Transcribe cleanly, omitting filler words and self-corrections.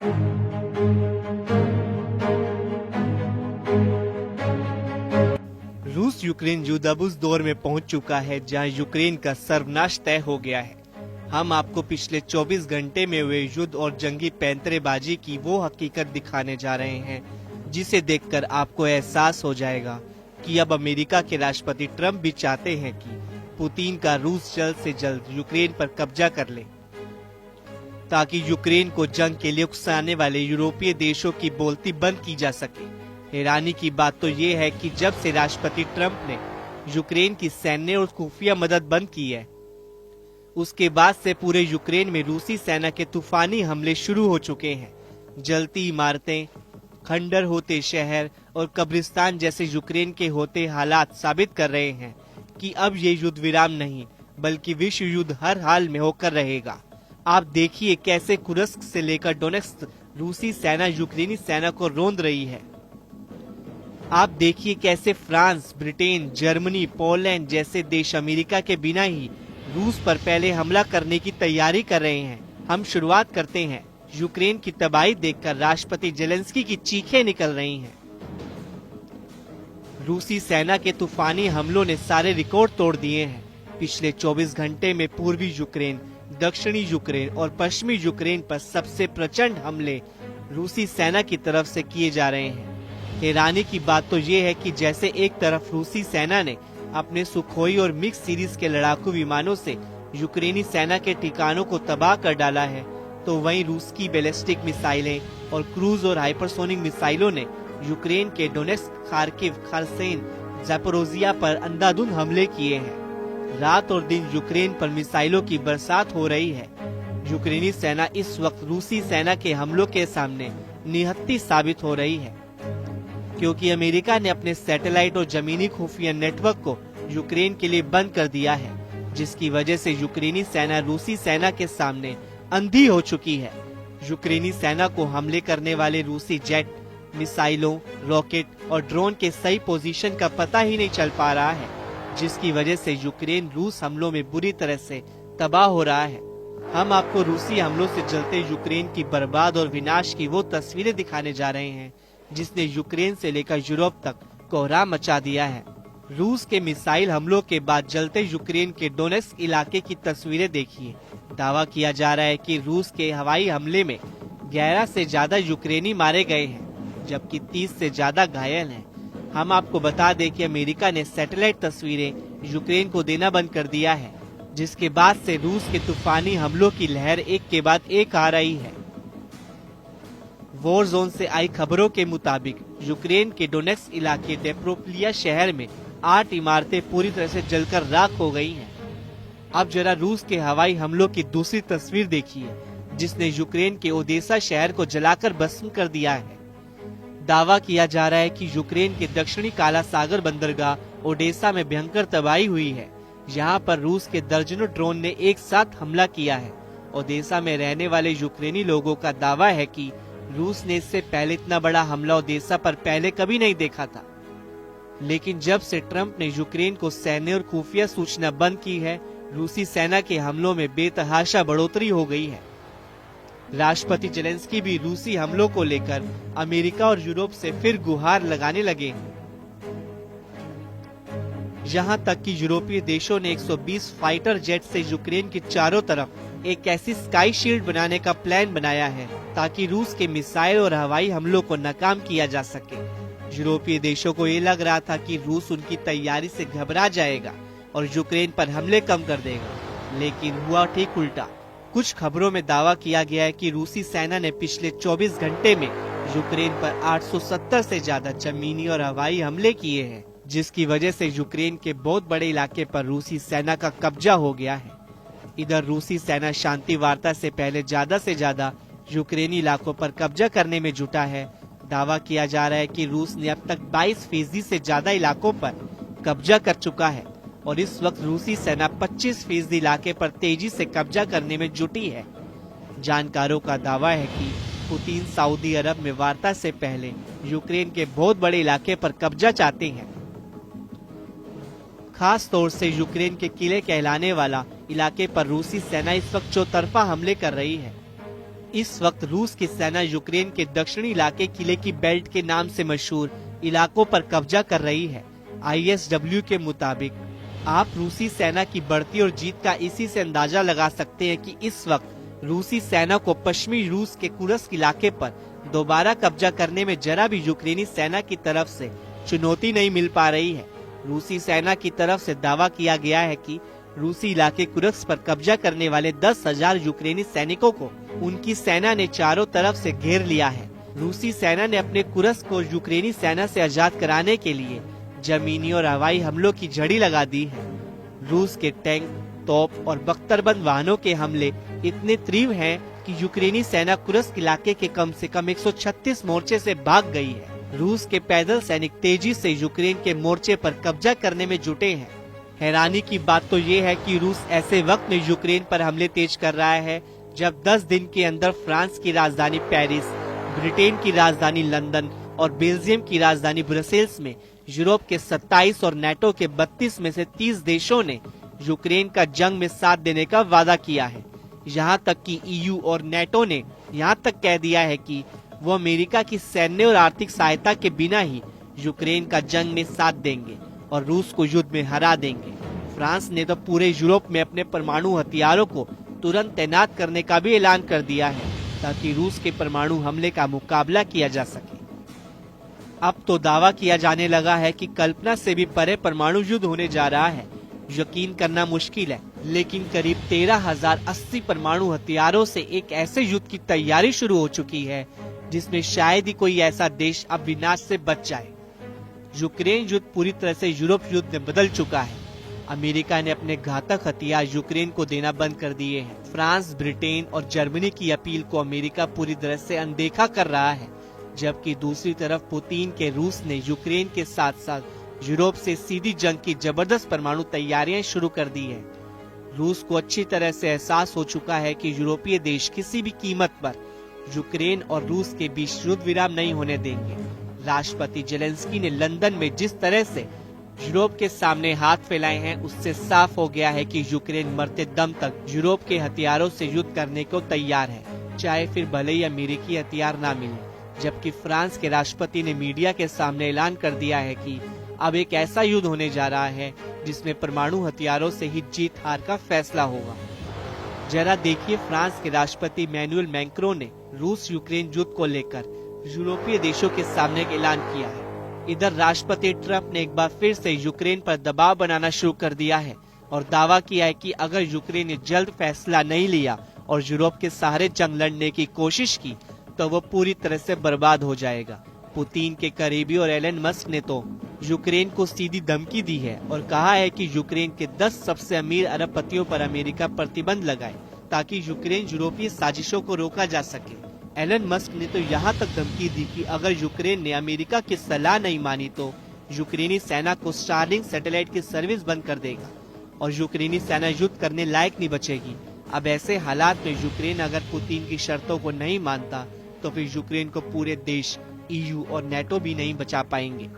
रूस यूक्रेन युद्ध अब उस दौर में पहुंच चुका है जहां यूक्रेन का सर्वनाश तय हो गया है। हम आपको पिछले 24 घंटे में हुए युद्ध और जंगी पैंतरेबाजी की वो हकीकत दिखाने जा रहे हैं जिसे देखकर आपको एहसास हो जाएगा कि अब अमेरिका के राष्ट्रपति ट्रंप भी चाहते हैं कि पुतिन का रूस जल्द से जल्द यूक्रेन पर कब्जा कर ले, ताकि यूक्रेन को जंग के लिए उकसाने वाले यूरोपीय देशों की बोलती बंद की जा सके। हैरानी की बात तो ये है कि जब से राष्ट्रपति ट्रंप ने यूक्रेन की सैन्य और खुफिया मदद बंद की है, उसके बाद से पूरे यूक्रेन में रूसी सेना के तूफानी हमले शुरू हो चुके हैं। जलती इमारतें, खंडर होते शहर और कब्रिस्तान जैसे यूक्रेन के होते हालात साबित कर रहे हैं कि अब ये युद्ध विराम नहीं बल्कि विश्व युद्ध हर हाल में होकर रहेगा। आप देखिए कैसे कुर्स्क से लेकर डोनेत्स्क रूसी सेना यूक्रेनी सेना को रौंद रही है। आप देखिए कैसे फ्रांस, ब्रिटेन, जर्मनी, पोलैंड जैसे देश अमेरिका के बिना ही रूस पर पहले हमला करने की तैयारी कर रहे हैं। हम शुरुआत करते हैं। यूक्रेन की तबाही देखकर राष्ट्रपति जेलेंस्की की चीखें निकल रही हैं। रूसी सेना के तूफानी हमलों ने सारे रिकॉर्ड तोड़ दिए हैं। पिछले 24 घंटे में पूर्वी यूक्रेन, दक्षिणी यूक्रेन और पश्चिमी यूक्रेन पर सबसे प्रचंड हमले रूसी सेना की तरफ से किए जा रहे हैं। हैरानी की बात तो ये है कि जैसे एक तरफ रूसी सेना ने अपने सुखोई और मिक्स सीरीज के लड़ाकू विमानों से यूक्रेनी सेना के ठिकानों को तबाह कर डाला है, तो वहीं रूस की बैलिस्टिक मिसाइलें और क्रूज और हाइपरसोनिक मिसाइलों ने यूक्रेन के डोनेत्स्क, खार्किव, खरसेन, ज़ैपोरोजिया पर अंधाधुंध हमले किए हैं। रात और दिन यूक्रेन पर मिसाइलों की बरसात हो रही है। यूक्रेनी सेना इस वक्त रूसी सेना के हमलों के सामने निहत्थी साबित हो रही है, क्योंकि अमेरिका ने अपने सैटेलाइट और जमीनी खुफिया नेटवर्क को यूक्रेन के लिए बंद कर दिया है, जिसकी वजह से यूक्रेनी सेना रूसी सेना के सामने अंधी हो चुकी है। यूक्रेनी सेना को हमले करने वाले रूसी जेट, मिसाइलों, रॉकेट और ड्रोन के सही पोजीशन का पता ही नहीं चल पा रहा है, जिसकी वजह से यूक्रेन रूस हमलों में बुरी तरह से तबाह हो रहा है। हम आपको रूसी हमलों से जलते यूक्रेन की बर्बाद और विनाश की वो तस्वीरें दिखाने जा रहे हैं जिसने यूक्रेन से लेकर यूरोप तक कोहराम मचा दिया है। रूस के मिसाइल हमलों के बाद जलते यूक्रेन के डोनेत्स्क इलाके की तस्वीरें देखिए। दावा किया जा रहा है कि रूस के हवाई हमले में 11 से ज्यादा यूक्रेनी मारे गए हैं, जबकि 30 से ज्यादा घायल हैं। हम आपको बता दें कि अमेरिका ने सैटेलाइट तस्वीरें यूक्रेन को देना बंद कर दिया है, जिसके बाद से रूस के तूफानी हमलों की लहर एक के बाद एक आ रही है। वॉर जोन से आई खबरों के मुताबिक यूक्रेन के डोनेत्स्क इलाके डेप्रोप्लिया शहर में 8 इमारतें पूरी तरह से जलकर राख हो गई हैं। अब जरा रूस के हवाई हमलों की दूसरी तस्वीर देखिए, जिसने यूक्रेन के ओडेसा शहर को जलाकर भस्म कर दिया है। दावा किया जा रहा है कि यूक्रेन के दक्षिणी काला सागर बंदरगाह ओडेसा में भयंकर तबाही हुई है। यहाँ पर रूस के दर्जनों ड्रोन ने एक साथ हमला किया है। ओडेसा में रहने वाले यूक्रेनी लोगों का दावा है कि रूस ने इससे पहले इतना बड़ा हमला ओडेसा पर पहले कभी नहीं देखा था, लेकिन जब से ट्रंप ने यूक्रेन को सैन्य और खुफिया सूचना बंद की है, रूसी सेना के हमलों में बेतहाशा बढ़ोतरी हो गई है। राष्ट्रपति जेलेंस्की भी रूसी हमलों को लेकर अमेरिका और यूरोप से फिर गुहार लगाने लगे हैं। यहाँ तक कि यूरोपीय देशों ने 120 फाइटर जेट से यूक्रेन के चारों तरफ एक ऐसी स्काई शील्ड बनाने का प्लान बनाया है ताकि रूस के मिसाइल और हवाई हमलों को नाकाम किया जा सके। यूरोपीय देशों को ये लग रहा था कि रूस उनकी तैयारी से घबरा जाएगा और यूक्रेन पर हमले कम कर देगा, लेकिन हुआ ठीक उल्टा। कुछ खबरों में दावा किया गया है कि रूसी सेना ने पिछले 24 घंटे में यूक्रेन पर 870 से ज्यादा जमीनी और हवाई हमले किए हैं, जिसकी वजह से यूक्रेन के बहुत बड़े इलाके पर रूसी सेना का कब्जा हो गया है। इधर रूसी सेना शांति वार्ता से पहले ज्यादा से ज्यादा यूक्रेनी इलाकों पर कब्जा करने में जुटा है। दावा किया जा रहा है कि रूस ने अब तक 22% से ज्यादा इलाकों पर कब्जा कर चुका है और इस वक्त रूसी सेना 25% इलाके पर तेजी से कब्जा करने में जुटी है। जानकारों का दावा है कि पुतिन सऊदी अरब में वार्ता से पहले यूक्रेन के बहुत बड़े इलाके पर कब्जा चाहते हैं। खास तौर से यूक्रेन के किले कहलाने वाला इलाके पर रूसी सेना इस वक्त चौतरफा हमले कर रही है। इस वक्त रूस की सेना यूक्रेन के दक्षिणी इलाके किले की बेल्ट के नाम से मशहूर इलाकों पर कब्जा कर रही है। ISW के मुताबिक आप रूसी सेना की बढ़ती और जीत का इसी से अंदाजा लगा सकते हैं कि इस वक्त रूसी सेना को पश्चिमी रूस के कुर्स्क इलाके पर दोबारा कब्जा करने में जरा भी यूक्रेनी सेना की तरफ से चुनौती नहीं मिल पा रही है। रूसी सेना की तरफ से दावा किया गया है कि रूसी इलाके कुर्स्क पर कब्जा करने वाले 10,000 यूक्रेनी सैनिकों को उनकी सेना ने चारों तरफ से घेर लिया है। रूसी सेना ने अपने कुर्स्क को यूक्रेनी सेना से आजाद कराने के लिए जमीनी और हवाई हमलों की झड़ी लगा दी है। रूस के टैंक, तोप और बख्तरबंद वाहनों के हमले इतने तीव्र हैं कि यूक्रेनी सेना कुर्स्क इलाके के कम से कम 136 मोर्चे से भाग गई है। रूस के पैदल सैनिक तेजी से यूक्रेन के मोर्चे पर कब्जा करने में जुटे हैं। हैरानी की बात तो ये है कि रूस ऐसे वक्त में यूक्रेन पर हमले तेज कर रहा है जब 10 दिन के अंदर फ्रांस की राजधानी पेरिस, ब्रिटेन की राजधानी लंदन और बेल्जियम की राजधानी ब्रसेल्स में यूरोप के 27 और नेटो के 32 में से 30 देशों ने यूक्रेन का जंग में साथ देने का वादा किया है। यहाँ तक कि EU और नेटो ने यहाँ तक कह दिया है कि वो अमेरिका की सैन्य और आर्थिक सहायता के बिना ही यूक्रेन का जंग में साथ देंगे और रूस को युद्ध में हरा देंगे। फ्रांस ने तो पूरे यूरोप में अपने परमाणु हथियारों को तुरंत तैनात करने का भी ऐलान कर दिया है ताकि रूस के परमाणु हमले का मुकाबला किया जा सके। अब तो दावा किया जाने लगा है कि कल्पना से भी परे परमाणु युद्ध होने जा रहा है। यकीन करना मुश्किल है, लेकिन करीब 13,080 परमाणु हथियारों से एक ऐसे युद्ध की तैयारी शुरू हो चुकी है जिसमें शायद ही कोई ऐसा देश अब विनाश से बच जाए। यूक्रेन युद्ध पूरी तरह से यूरोप युद्ध में बदल चुका है। अमेरिका ने अपने घातक हथियार यूक्रेन को देना बंद कर दिए हैं। फ्रांस, ब्रिटेन और जर्मनी की अपील को अमेरिका पूरी तरह से अनदेखा कर रहा है, जबकि दूसरी तरफ पुतिन के रूस ने यूक्रेन के साथ साथ यूरोप से सीधी जंग की जबरदस्त परमाणु तैयारियां शुरू कर दी है। रूस को अच्छी तरह से एहसास हो चुका है कि यूरोपीय देश किसी भी कीमत पर यूक्रेन और रूस के बीच युद्ध विराम नहीं होने देंगे। राष्ट्रपति जेलेंस्की ने लंदन में जिस तरह से यूरोप के सामने हाथ फैलाए हैं, उससे साफ हो गया है कि यूक्रेन मरते दम तक यूरोप के हथियारों से युद्ध करने को तैयार है, चाहे फिर भले ही अमेरिकी हथियार ना मिले। जबकि फ्रांस के राष्ट्रपति ने मीडिया के सामने ऐलान कर दिया है कि अब एक ऐसा युद्ध होने जा रहा है जिसमें परमाणु हथियारों से ही जीत हार का फैसला होगा। जरा देखिए, फ्रांस के राष्ट्रपति मैनुअल मैक्रों ने रूस यूक्रेन युद्ध को लेकर यूरोपीय देशों के सामने ऐलान किया है। इधर राष्ट्रपति ट्रंप ने एक बार फिर से यूक्रेन पर दबाव बनाना शुरू कर दिया है और दावा किया है कि अगर यूक्रेन ने जल्द फैसला नहीं लिया और यूरोप के सहारे जंग लड़ने की कोशिश की तो वो पूरी तरह से बर्बाद हो जाएगा। पुतिन के करीबी और एलन मस्क ने तो यूक्रेन को सीधी धमकी दी है और कहा है कि यूक्रेन के 10 सबसे अमीर अरबपतियों पर अमेरिका प्रतिबंध लगाए ताकि यूक्रेन यूरोपीय साजिशों को रोका जा सके। एलन मस्क ने तो यहाँ तक धमकी दी कि अगर यूक्रेन ने अमेरिका की सलाह नहीं मानी तो यूक्रेनी सेना को स्टारलिंक सैटेलाइट की सर्विस बंद कर देगा और यूक्रेनी सेना युद्ध करने लायक नहीं बचेगी। अब ऐसे हालात में यूक्रेन अगर पुतिन की शर्तों को नहीं मानता तो फिर यूक्रेन को पूरे देश, EU और नेटो भी नहीं बचा पाएंगे।